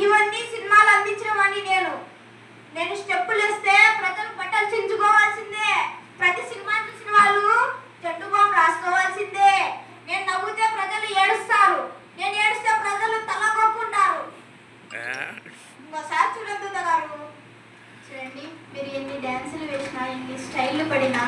ఇవన్నీ సినిమాలు అందించినవని నేను స్టెప్పులు వేస్తే ప్రజలు బట్టలు చించుకోవాల్సిందే. ప్రతి సినిమా చూసిన వాళ్ళు చెట్టు బాంబు రాసుకోవాల్సిందే. నేను నవ్వుతే ప్రజలు ఏడుస్తారు, నేను ఏడుస్తే ప్రజలు తలగొక్కుంటారు. ఇంకోసారి చూడద్దు గారు. చూడండి, మీరు ఎన్ని డ్యాన్సులు వేసినా, ఎన్ని స్టైళ్ళు పడినా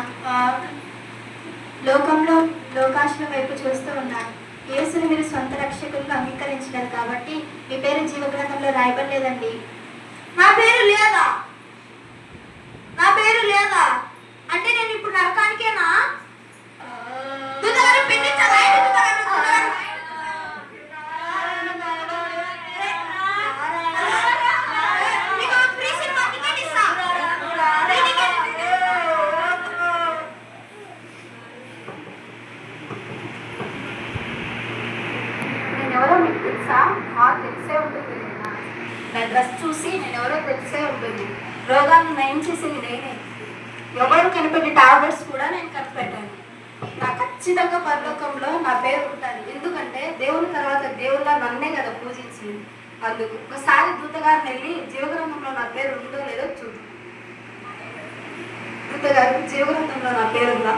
లోకంలో లోకాశల వైపు చూస్తూ ఉన్నారు. యేసుని మీరు సొంత రక్షకులను అంగీకరించలేదు కాబట్టి మీ పేరు జీవగ్రంథంలో రాయబడలేదండి. నా పేరు లేదా? నా పేరు లేదా అంటే నేను ఇప్పుడు నరకానికేనా? నేనెవరో మీకు తెలుసా? తెలిసే ఉంటుంది. నా డ్రెస్ చూసి నేనెవరో తెలిసే ఉంటుంది. రోగాన్ని నయం చేసింది నేనే. ఎవరు కనిపెట్టే టాబ్లెట్స్ కూడా నేను కనిపెట్టాను. నా ఖచ్చితంగా పరలోకంలో నా పేరు ఉంటుంది. ఎందుకంటే దేవుని తర్వాత దేవుళ్ళ నన్నే కదా పూజించింది. అందుకు ఒకసారి దూతగారిని వెళ్ళి జీవగ్రంథంలో నా పేరు ఉందో లేదో చూడు. దూతగారు, జీవగ్రంథంలో నా పేరుందా?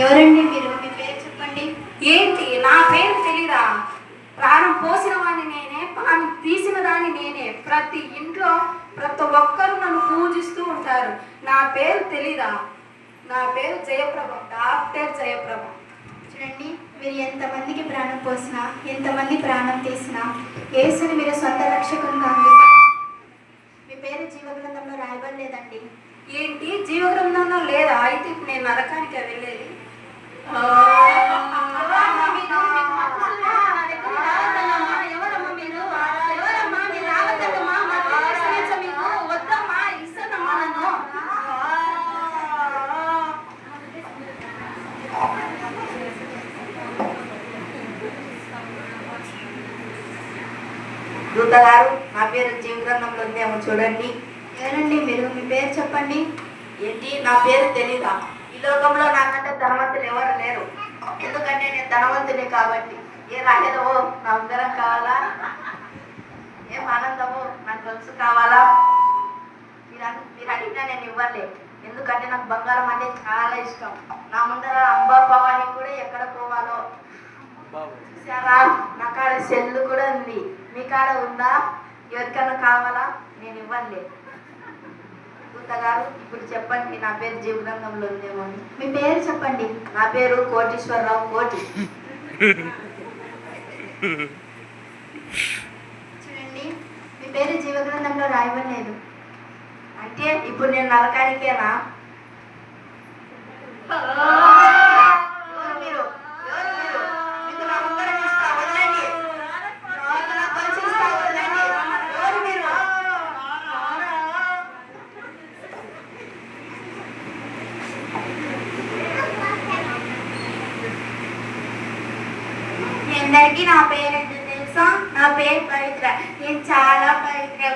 ఎవరండి మీరు? మీ పేరు చెప్పండి. ఏంటి, నా పేరు తెలీదా? ప్రాణం పోసిన వాడిని నేనే, ప్రాణం తీసిన దాన్ని నేనే. ప్రతి ఇంట్లో ప్రతి ఒక్కరు నన్ను పూజిస్తూ ఉంటారు. నా పేరు తెలీదా? నా పేరు జయప్రభ, డాక్టర్ జయప్రభ. చూడండి, మీరు ఎంతమందికి ప్రాణం పోసినా, ఎంతమంది ప్రాణం తీసినా యేసుని మీరు సొంత రక్షకునిగా మీ పేరు జీవగ్రంథంలో రాయబడలేదండి. ఏంటి, జీవగ్రంథంలో లేదా? అయితే ఇప్పుడు నేను నరకానికి వెళ్ళేది. దూతగారు, నా పేరు జీవగ్రంథంలో ఉందేమో చూడండి. ఎవరండి మీరు? మీ పేరు చెప్పండి. ఏంటి, నా పేరు తెలీదా? ఈ లోకంలో నాకంటే ధనవంతులు ఎవరు లేరు. ఎందుకంటే నేను ధనవంతుని కాబట్టి. ఏ రాహేదవో నా ఉదరం కావాలా? ఏం ఆనందమో నాకు గొలుసు కావాలా? మీరు అడిగినా నేను ఇవ్వలేదు. ఎందుకంటే నాకు బంగారం అంటే చాలా ఇష్టం. నా ముందర అంబా భవాని కూడా ఎక్కడ పోవాలో చూసారా? నా కాడ సెల్లు కూడా ఉంది. మీ కాడ ఉందా? ఎవరికన్నా కావాలా? నేను ఇవ్వలేదు. దూతగారు, ఇప్పుడు చెప్పండి, నా పేరు జీవగ్రంథంలో ఉందేమో అని. మీ పేరు చెప్పండి. నా పేరు కోటీశ్వరరావు కోటి. చూడండి, మీ పేరు జీవగ్రంథంలో రాయబడలేదు. అంటే ఇప్పుడు నేను నరకానికేనా? అందరికీ నా పేరు తెలుసా? నా పేరు పవిత్ర. నేను చాలా పవిత్ర.